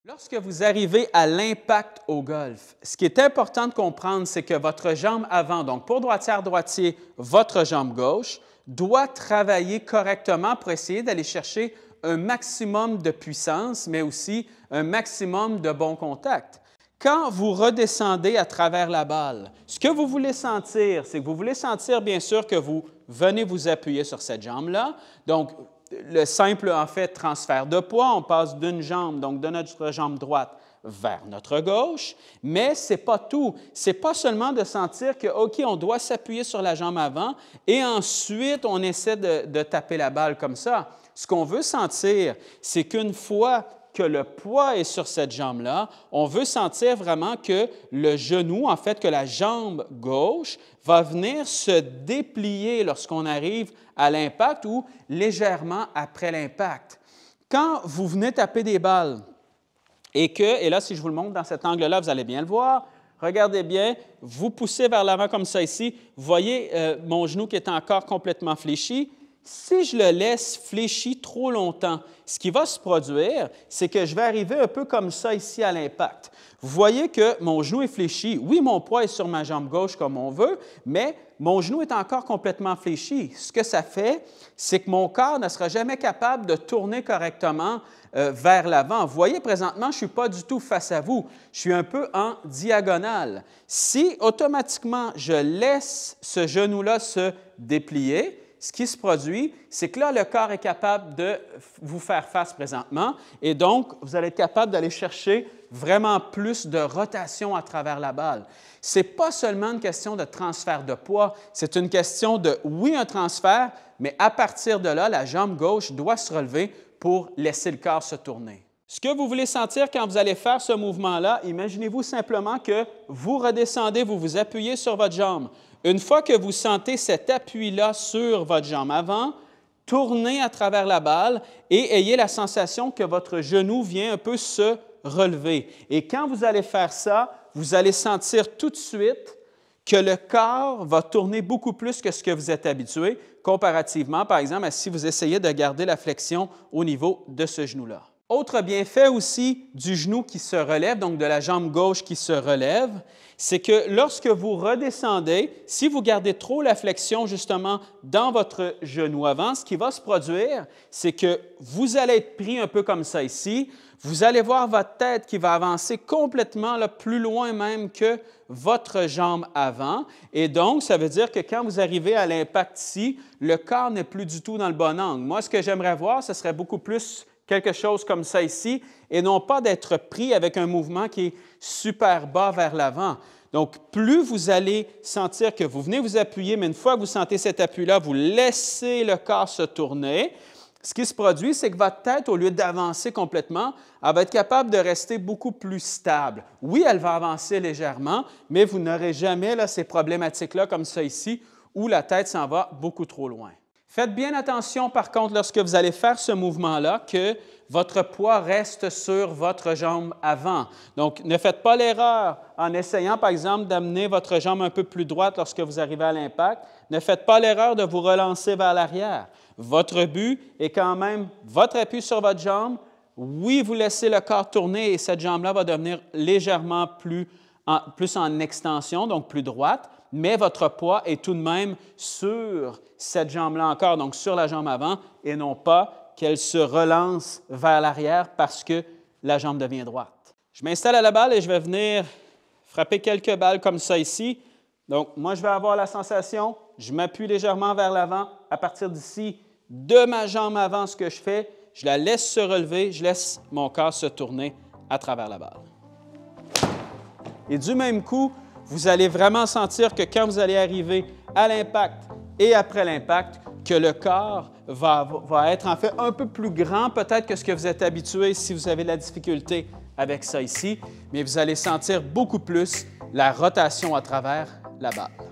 Lorsque vous arrivez à l'impact au golf, ce qui est important de comprendre, c'est que votre jambe avant, donc pour droitière-droitier, votre jambe gauche, doit travailler correctement pour essayer d'aller chercher un maximum de puissance, mais aussi un maximum de bon contact. Quand vous redescendez à travers la balle, ce que vous voulez sentir, c'est que vous voulez sentir bien sûr que vous venez vous appuyer sur cette jambe-là. Donc, le simple, en fait, transfert de poids, on passe d'une jambe, donc de notre jambe droite vers notre gauche, mais ce n'est pas tout. Ce n'est pas seulement de sentir que, OK, on doit s'appuyer sur la jambe avant et ensuite, on essaie de taper la balle comme ça. Ce qu'on veut sentir, c'est qu'une fois que le poids est sur cette jambe-là, on veut sentir vraiment que le genou, en fait, que la jambe gauche va venir se déplier lorsqu'on arrive à l'impact ou légèrement après l'impact. Quand vous venez taper des balles et là, si je vous le montre dans cet angle-là, vous allez bien le voir, regardez bien, vous poussez vers l'avant comme ça ici, vous voyez mon genou qui est encore complètement fléchi. Si je le laisse fléchi trop longtemps, ce qui va se produire, c'est que je vais arriver un peu comme ça ici à l'impact. Vous voyez que mon genou est fléchi. Oui, mon poids est sur ma jambe gauche comme on veut, mais mon genou est encore complètement fléchi. Ce que ça fait, c'est que mon corps ne sera jamais capable de tourner correctement vers l'avant. Vous voyez, présentement, je ne suis pas du tout face à vous. Je suis un peu en diagonale. Si automatiquement je laisse ce genou-là se déplier, ce qui se produit, c'est que là, le corps est capable de vous faire face présentement et donc, vous allez être capable d'aller chercher vraiment plus de rotation à travers la balle. Ce n'est pas seulement une question de transfert de poids, c'est une question de, oui, un transfert, mais à partir de là, la jambe gauche doit se relever pour laisser le corps se tourner. Ce que vous voulez sentir quand vous allez faire ce mouvement-là, imaginez-vous simplement que vous redescendez, vous vous appuyez sur votre jambe. Une fois que vous sentez cet appui-là sur votre jambe avant, tournez à travers la balle et ayez la sensation que votre genou vient un peu se relever. Et quand vous allez faire ça, vous allez sentir tout de suite que le corps va tourner beaucoup plus que ce que vous êtes habitué, comparativement, par exemple, à si vous essayez de garder la flexion au niveau de ce genou-là. Autre bienfait aussi du genou qui se relève, donc de la jambe gauche qui se relève, c'est que lorsque vous redescendez, si vous gardez trop la flexion justement dans votre genou avant, ce qui va se produire, c'est que vous allez être pris un peu comme ça ici. Vous allez voir votre tête qui va avancer complètement là, plus loin même que votre jambe avant. Et donc, ça veut dire que quand vous arrivez à l'impact ici, le corps n'est plus du tout dans le bon angle. Moi, ce que j'aimerais voir, ce serait beaucoup plus quelque chose comme ça ici, et non pas d'être pris avec un mouvement qui est super bas vers l'avant. Donc, plus vous allez sentir que vous venez vous appuyer, mais une fois que vous sentez cet appui-là, vous laissez le corps se tourner. Ce qui se produit, c'est que votre tête, au lieu d'avancer complètement, elle va être capable de rester beaucoup plus stable. Oui, elle va avancer légèrement, mais vous n'aurez jamais là, ces problématiques-là comme ça ici, où la tête s'en va beaucoup trop loin. Faites bien attention, par contre, lorsque vous allez faire ce mouvement-là, que votre poids reste sur votre jambe avant. Donc, ne faites pas l'erreur en essayant, par exemple, d'amener votre jambe un peu plus droite lorsque vous arrivez à l'impact. Ne faites pas l'erreur de vous relancer vers l'arrière. Votre but est quand même votre appui sur votre jambe. Oui, vous laissez le corps tourner et cette jambe-là va devenir légèrement plus en extension, donc plus droite, mais votre poids est tout de même sur cette jambe-là encore, donc sur la jambe avant, et non pas qu'elle se relance vers l'arrière parce que la jambe devient droite. Je m'installe à la balle et je vais venir frapper quelques balles comme ça ici. Donc, moi, je vais avoir la sensation, je m'appuie légèrement vers l'avant. À partir d'ici, de ma jambe avant, ce que je fais, je la laisse se relever, je laisse mon corps se tourner à travers la balle. Et du même coup, vous allez vraiment sentir que quand vous allez arriver à l'impact et après l'impact, que le corps va être en fait un peu plus grand peut-être que ce que vous êtes habitué si vous avez de la difficulté avec ça ici, mais vous allez sentir beaucoup plus la rotation à travers la balle.